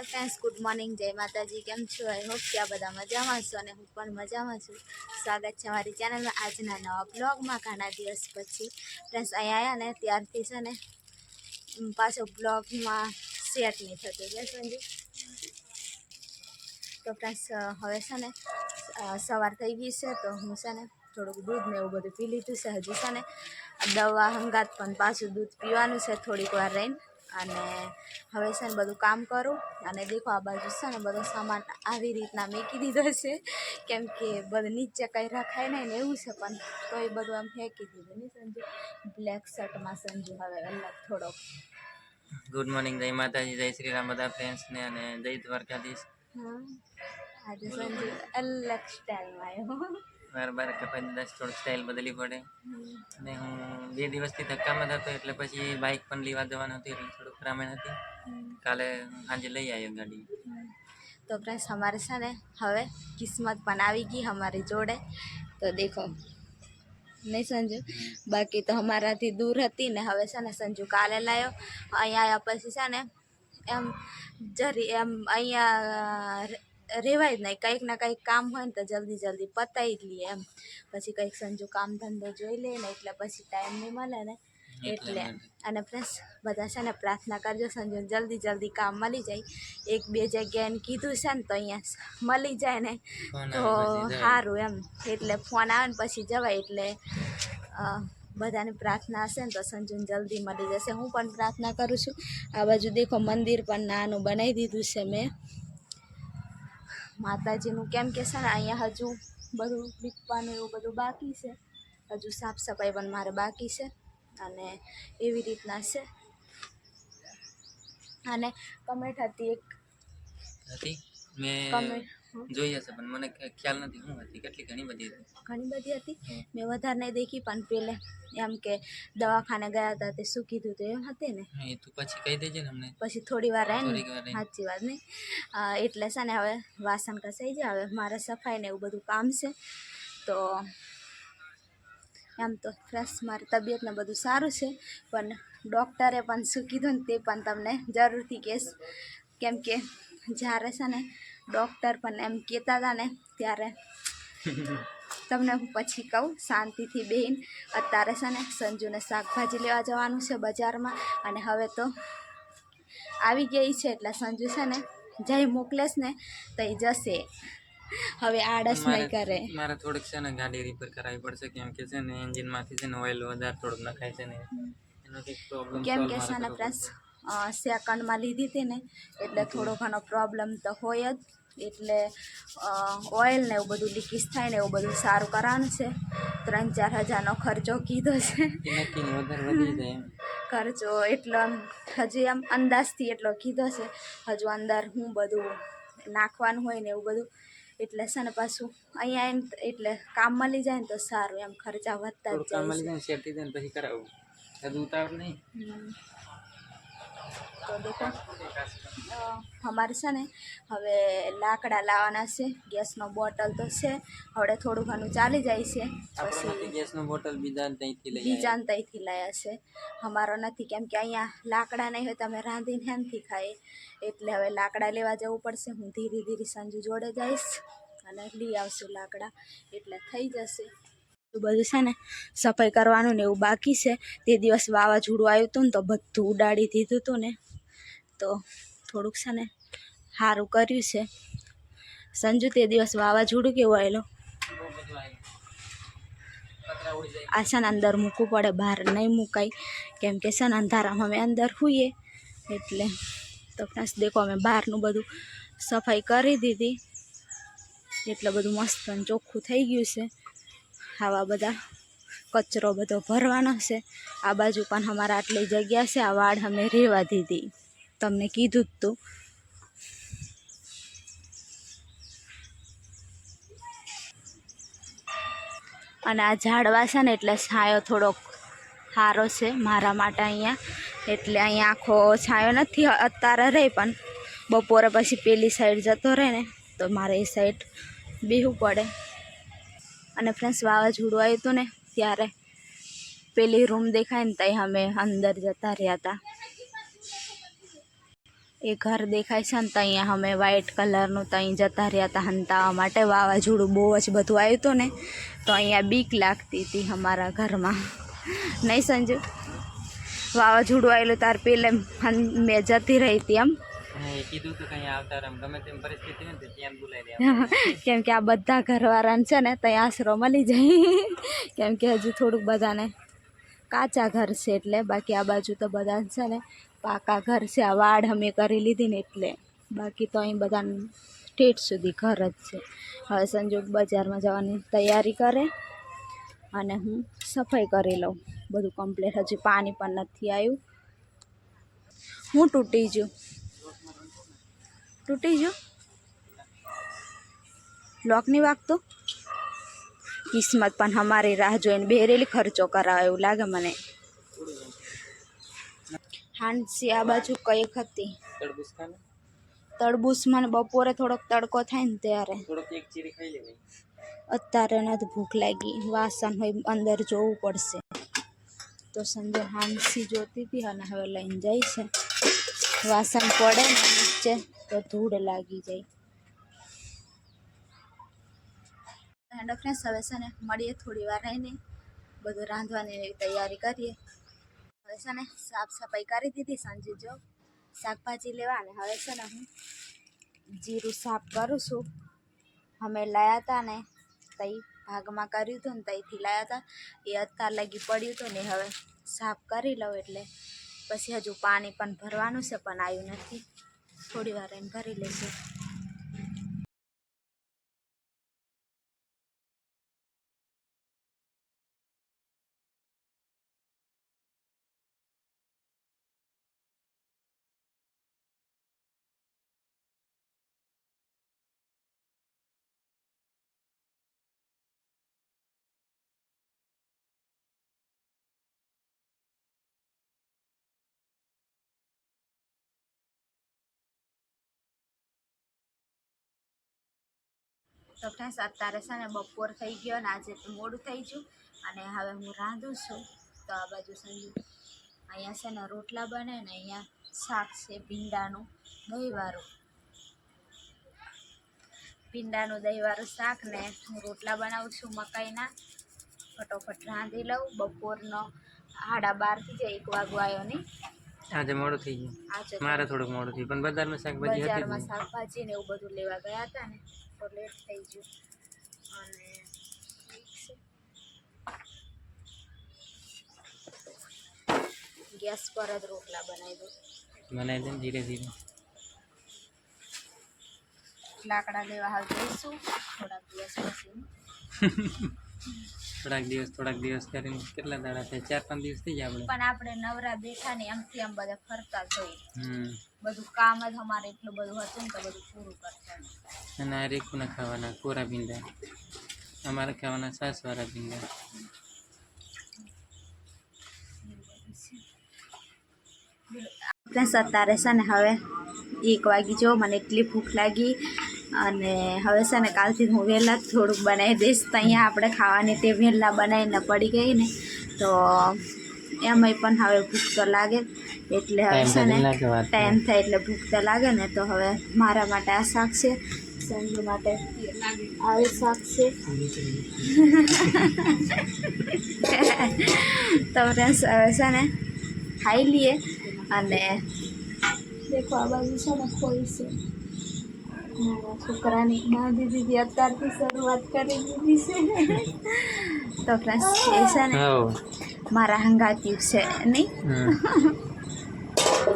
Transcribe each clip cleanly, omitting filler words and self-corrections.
Friends good morning जय माताजी केम छो आई होप कि आ बधा मजामां छो अने हूँ पण मजामां छुं। स्वागत है हमारी चैनल में आजना नवा ब्लॉग में। घणा दिवस पछी फ्रेंड्स अहीं आया ने त्यारथी छे ने पाछो ब्लॉग में सेट नहीं थतो के संजू। तो फ्रेंड्स हवे छे ने सवार थई गई छे तो हूँ छे ने थोड़ुंक दूध ने एवुं बधुं पी लीधुं छे। हजू छे ने दवा हंगात पण पाछुं दूध पीवानुं छे थोड़ीक वार रहीने। अने हवे छे ने बधुं काम करूँ अने देखो आ बाजू छे ने बधो सामान आवी रीतना मूकी दीधो छे केम के बधुं नीचे कई रखाय नहीं ने एवुं छे पण तोय बधुं आम फेंकी दीधुं ने संजू। ब्लेक शर्ट में संजू हवे अलग थोड़ो। गुड मॉर्निंग जय माताजी जय श्री राम बधा फ्रेंड्स ने अने जय द्वारकाधीश। हाँ आज संजू अलग स्टाइल में आयो। बार बार कपाई दीधा थोड़ी स्टाइल बदलवी पड़े ने हूँ 2 દિવસથી ધક્કામાં હતો એટલે પછી બાઇક પણ લેવા જવાનું હતું એટલે થોડુંક રામાયણ હતી કાલે સાંજે લઈ આવ્યો ગાડી। तो फ्रेंड्स हमारे से ने हवे किस्मत पण आवी गई हमारी जोड़े। तो देखो नहीं संजू बाकी तो हमारा थी दूर हती ने हवे से ने संजू काले लायो अहीं आया पछी से ने एम जरी एम अहींया रेवाय ज नहीं कंईक ना कंईक काम होय ने तो जल्दी जल्दी पताई ज लीए एम पछी कंईक संजू काम धंधो जोई ले ने એટલે પછી टाइम नहीं मळे ने એટલે અને फ्रेंड्स બધા છે ને प्रार्थना करजो संजू जल्दी जल्दी काम मळी जाए। एक बे जग्याए कीधुं छे ने तो अहींया मळी जाए ने तो सारूं एम એટલે फोन आवे ने पछी जवाय એટલે बधानी प्रार्थना हशे ने तो संजू जल्दी मळी जशे। हूँ पण प्रार्थना करूँ छुं। आ बाजू देखो मंदिर पण नानुं बनावी दीधुं छे मैं माताजीनुं केम के छे ने अहींया हजू बधुं लीपवानुं एवुं बधुं बाकी छे। हजू साफ सफाई पण मारे बाकी छे अने एवी रीतना छे। अने कमेंट हती एक मैं कमेंट જોઈ હશે પણ મને ખ્યાલ નથી હું હતી કેટલી ઘણી બધી હતી घणी बधी हती मैं વધારે नहीं देखी पण पेले एम के दवाखाने गया था ते शुं कीधुं तो एम हती ने એ તું પછી કહી દેજે ને અમને પછી થોડી વાર રહીને થોડીક વાર રહીને સાચી વાત નહીં એટલે છે ને હવે વાસણ ઘસાઈ જાય હવે મારે સફાઈ ને એવું બધું કામ છે। તો એમ તો ફ્રેશ મારી તબિયત ને બધું સારું છે પણ ડૉક્ટરે પણ શું કીધું ને તે પણ તમને જરૂરથી કહીશ કેમ કે જ્યારે છે ને ડૉક્ટર પણ એમ કહેતા હતા ને ત્યારે તમને હું પછી કહું શાંતિથી બેહીને। અત્યારે છે ને સંજુને શાકભાજી લેવા જવાનું છે બજારમાં અને હવે તો આવી ગઈ છે એટલે સંજુ છે ને જઈ મોકલેશ ને તો એ જશે હવે આળસ નહીં કરે। મારે થોડીક છે ને ગાડી રિપેર કરાવવી પડશે કેમ કે છે ને એન્જિનમાંથી છે ને ઓઇલ વધારે થોડુંક નખાય છે ને એનો કંઈક પ્રોબ્લેમ કેમ કે છે ને પ્લસ સેકન્ડમાં લીધી હતી ને એટલે થોડો ઘણો પ્રોબ્લેમ તો હોય જ એટલે ઓઇલ ને એવું બધું લીકેજ થાય ને એવું બધું સારું કરવાનું છે। 3-4 હજારનો ખર્ચો કીધો છે ખર્ચો એટલો હજી આમ અંદાજથી એટલો કીધો છે હજુ અંદર હું બધું નાખવાનું હોય ને એવું બધું એટલે છે ને પાછું અહીંયા આવીને એટલે કામ મળી જાય ને તો સારું એમ ખર્ચા વધતા જ જાય છે। પછી કરાવું હજુ ઉતાવળ નહીં। तो देखो हमारे से ने हवे लाकड़ा लावाना छे गैसनो बोटल तो छे हवे थोड़ुं घणुं चाली जाय छे पछी गैसनो बोटल बीजान तईथी लाया छे हमारो नथी केम के अहींया लाकड़ा नहीं होय तो अमे रांधीने हेनथी खाए એટલે હવે લાકડા લેવા જવું પડશે। હું ધીરે ધીરે સંજુ જોડે જઈશ અને લઈ આવશું લાકડા એટલે થઈ જશે। બધું છે ને સફાઈ કરવાનું ને એવું બાકી છે। તે દિવસ વાવાઝોડું આવ્યું હતું ને તો બધું ઉડાડી દીધું હતું ને તો થોડુંક છે ને સારું કર્યું છે। સંજુ તે દિવસ વાવાઝોડું કેવું આવેલું આ છે ને અંદર મૂકવું પડે બહાર નહીં મુકાય કેમ કે છે ને અંધારામાં અમે અંદર હોઈએ એટલે। તો ફ્રેન્ડ્સ દેખો અમે બહારનું બધું સફાઈ કરી દીધી એટલે બધું મસ્ત અને ચોખ્ખું થઈ ગયું છે। આવા બધા કચરો બધો ભરવાનો છે। આ બાજુ પણ અમારા આટલી જગ્યા છે આ વાડ અમે રહેવા દીધી તમને કીધું જ તું। અને આ ઝાડવા છે ને એટલે છાંયો થોડોક સારો છે મારા માટે અહીંયા એટલે અહીંયા આખો છાંયો નથી અત્યારે રહે પણ બપોરે પછી પેલી સાઈડ જતો રહે ને તો મારે એ સાઈડ બેસવું પડે। અને ફ્રેન્ડ્સ વાવાઝોડું આવ્યું હતું ને ત્યારે પેલી રૂમ દેખાય ને ત્યાં અમે અંદર જતા રહ્યા હતા એ ઘર દેખાય છે ને ત્યાં અમે વ્હાઈટ કલરનું ત્યાં જતા રહ્યા હતા હંતાવા માટે. વાવાઝોડું બહુ જ બધું આવ્યું હતું ને તો અહીંયા બીક લાગતી હતી અમારા ઘરમાં. નહીં સંજુ? વાવાઝોડું આવેલું તાર પહેલે મેં જતી રહી હતી એમ. કેમ કે આ બધા ઘરવાળાને છે ને ત્યાં આશરો મળી જાય. કેમ કે હજુ થોડુંક બધાને કાચા ઘર છે એટલે, બાકી આ બાજુ તો બધા છે ને પાકા ઘર છે. આ વાડ અમે કરી લીધી ને એટલે, બાકી તો અહીં બધા ઠેઠ સુધી ઘર જ છે. હવે સંજોગ બજારમાં જવાની તૈયારી કરે અને હું સફાઈ કરી લઉં. બધું કમ્પ્લીટ, હજી પાણી પણ નથી આવ્યું. હું તૂટી ગયું લોક નહીં વાગતો. કિસ્મત પણ અમારી રાહ જોઈને બેરેલી ખર્ચો કરાવે એવું લાગે મને. હાંસી આ બાજુ કઈક હતી તરબૂચ. મને બપોરે થોડોક તડકો થાય ને ત્યારે. અત્યારે નથી ભૂખ લાગી. વાસણ હોય અંદર જોવું પડશે. તો સંજય હાંસી જોતી હતી અને હવે લઈને જાય છે. વાસણ પડે ને નીચે તો ધૂળ લાગી જાય. હેન્ડો ફ્રેન્ડ્સ, હવે છે ને મળીએ થોડી વાર રહીને. બધું રાંધવાની એવી તૈયારી કરીએ. હવે છે ને સાફ સફાઈ કરી દીધી. સાંજે જો શાકભાજી લેવા ને હવે છે ને હું જીરું સાફ કરું છું. અમે લાયા હતા ને તઈ ભાગમાં કર્યું હતું ને તઈથી લાયા હતા. એ અત્યાર લગી પડ્યું હતું ને હવે સાફ કરી લઉં એટલે પછી હજુ પાણી પણ ભરવાનું છે પણ આવ્યું નથી. થોડી વાર એને ભરી લઈશું. તો ફ્રેન્ડ્સ અત્યારે છે ને બપોર થઈ ગયો ને આજે તો મોડું થઈ ગયું અને હવે હું રાંધું છું. તો આ બાજુ સંજુ અહીંયા છે ને રોટલા બને ને અહીંયા શાક છે ભીંડાનું દહીંવાળું. ભીંડાનું દહીંવાળું શાક ને હું રોટલા બનાવું છું મકાઈના. ફટોફટ રાંધી લઉં. બપોરનો 12:30 થઈ જાય, 1 વાગવા આવ્યો નહીં. આજે મોડું થઈ ગયું. આજે મારે થોડુંક મોડું થયું પણ બજારમાં શાકભાજી ને એવું બધું લેવા ગયા હતા ને તો લેટ થઈ ગયું. અને ગેસ પર જ રોટલા બનાવી દો. દે ધીરે ધીરે. લાકડા લેવા હાલ જઈશું થોડાક દિવસ પછી. થોડાક દિવસ કરીને કેટલા દાડા થાય? 4-5 દિવસ થઈ જાય આપણે. પણ આપણે નવરા બેઠા ને એમથી આમ બધા ફરતા જોઈએ. બધું કામ જ અમારે એટલું બધું હતું ને તો બધું પૂરું કરતા. અને આ રેખુના ખાવાના કોરા ભીંડા, અમારે ખાવાના સાસવાળા ભીંડા. અત્યારે છે ને હવે 1 વાગી જો. મને એટલી ભૂખ લાગી અને હવે છે ને કાલથી હું વહેલા થોડુંક બનાવી દઈશ. તો અહીંયા આપણે ખાવાની તે વહેલા બનાવીને પડી ગઈ ને તો એમાંય પણ હવે ભૂખ તો લાગે. એટલે હવે છે ને ટાઈમ થાય એટલે ભૂખ તો લાગે ને. તો હવે મારા માટે આ શાક છે, સંજુ માટે આવી શાક છે. તો ફ્રેન્ડ્સ હવે છે ને ખાઈ લઈએ. અને દેખો આ બાજુ છે ને ખોઈ છે મારા છોકરાની બાંધી દીધી. અત્યારથી શરૂઆત કરી દીધી છે. તો ફ્રેન્ડ્સ એ છે ને મારા હંગાતી છે નહીં.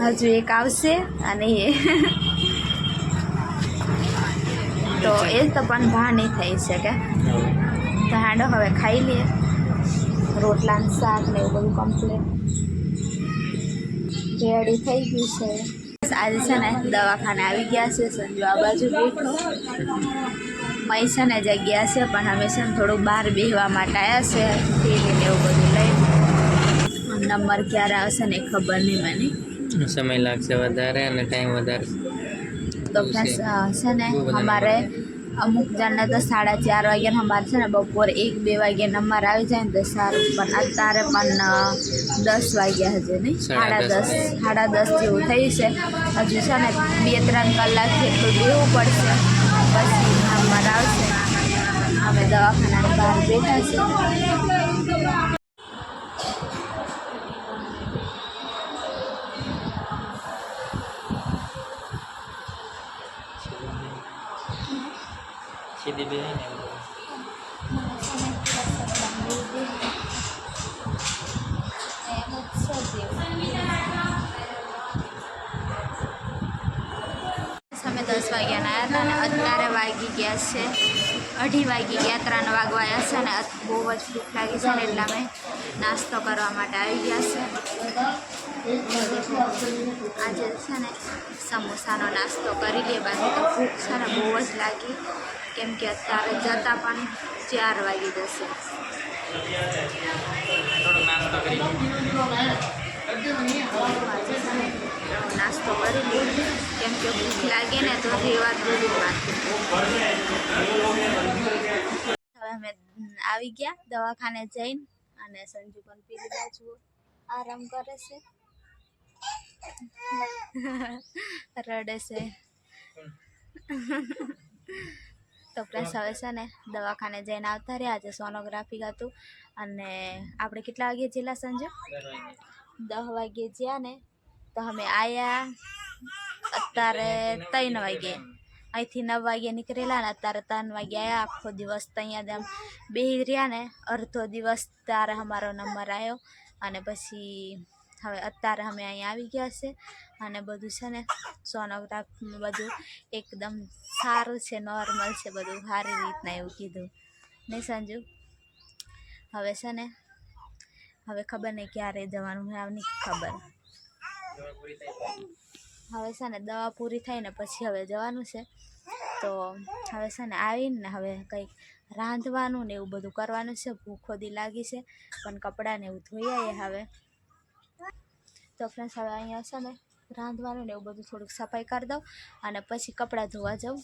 હજુ એક આવશે અને એ તો એ તો પણ ભાની થઈ શકે. તો હાંડો હવે ખાઈ લઈએ. રોટલા શાક ને એવું બધું કમ્પ્લીટ રેડી થઈ ગયું છે. આજે છે ને દવાખાને આવી ગયા છે. સંજુ આ બાજુ બેઠો. મય છે ને જગ્યા છે પણ અમે છે ને થોડુંક બહાર બેસવા માટે આવ્યા છે. ટીવીને એવું બધું લઈને. નંબર ક્યારે આવશે ને ખબર નહીં મને. સમય લાગશે વધારે અને ટાઈમ વધારે. તો ફ્રેન્ડ્સ છે ને અમારે અમુક જણને તો 4:30 વાગ્યાને અમારે છે ને બપોરે 1-2 વાગ્યા નંબર આવી જાય ને તો સારું. પણ અત્યારે પણ 10 વાગ્યા હજુ નહીં, સાડા 10:30 જેવું થયું છે. હજુ છે ને 2-3 કલાક જેટલું બેવું પડશે, પછી નંબર આવશે. અમે દવાખાનાની બહાર બેઠા છીએ. સીધી બે ને અમે 10 વાગ્યાના આવ્યા હતા ને અત્યારે વાગી ગયા છે 2:30 વાગી ગયા, 3 વાગવા આવ્યા છે ને બહુ જ ભૂખ લાગી છે ને એટલે અમે નાસ્તો કરવા માટે આવી ગયા છે. આજે છે ને સમોસાનો નાસ્તો કરી લઈએ, બાકી તો ભૂખ છે ને બહુ જ લાગી, કેમ કે અત્યારે જતા પણ 4 વાગી જશે. થોડો નાસ્તો કરી નાસ્તો કરી લઈએ, કેમ કે ભૂખ લાગે ને તો રેવા દૂધ માંથી. હવે અમે આવી ગયા દવાખાને જઈને, અને સંજુ પણ પેલી બાજુ આરામ કરે છે, રડે છે. તો પ્લસ હવે છે ને દવાખાને જઈને આવતા રહ્યા. આજે સોનોગ્રાફી હતું, અને આપણે કેટલા વાગે જેલા સંજુ? 10 વાગે જ્યાં ને તો અમે આવ્યા અત્યારે 3 વાગે. અહીંથી 9 વાગે નીકળેલા ને અત્યારે 3 વાગે આવ્યા. આખો દિવસ ત્યાં જ આમ બેસી રહ્યા ને, અડધો દિવસ ત્યારે અમારો નંબર આવ્યો, અને પછી હવે અત્યારે અમે અહીંયા આવી ગયા છે. અને બધું છે ને સોનોગ્રાફીમાં બધું એકદમ સારું છે, નોર્મલ છે, બધું સારી રીતના એવું કીધું નહીં સંજુ? હવે છે ને હવે ખબર નહીં ક્યારે જવાનું હોય, આવની ખબર. હવે છે ને દવા પૂરી થાય ને પછી હવે જવાનું છે. તો હવે છે ને આવીને હવે કંઈક રાંધવાનું ને એવું બધું કરવાનું છે. ભૂખ ખોદી લાગી છે, પણ કપડાને એવું ધોઈ આવીએ હવે. તો ફ્રેન્ડ્સ હવે અહીંયા છે ને રાંધવાનું ને એવું બધું થોડુંક સફાઈ કરી દઉં, અને પછી કપડાં ધોવા જાઉં.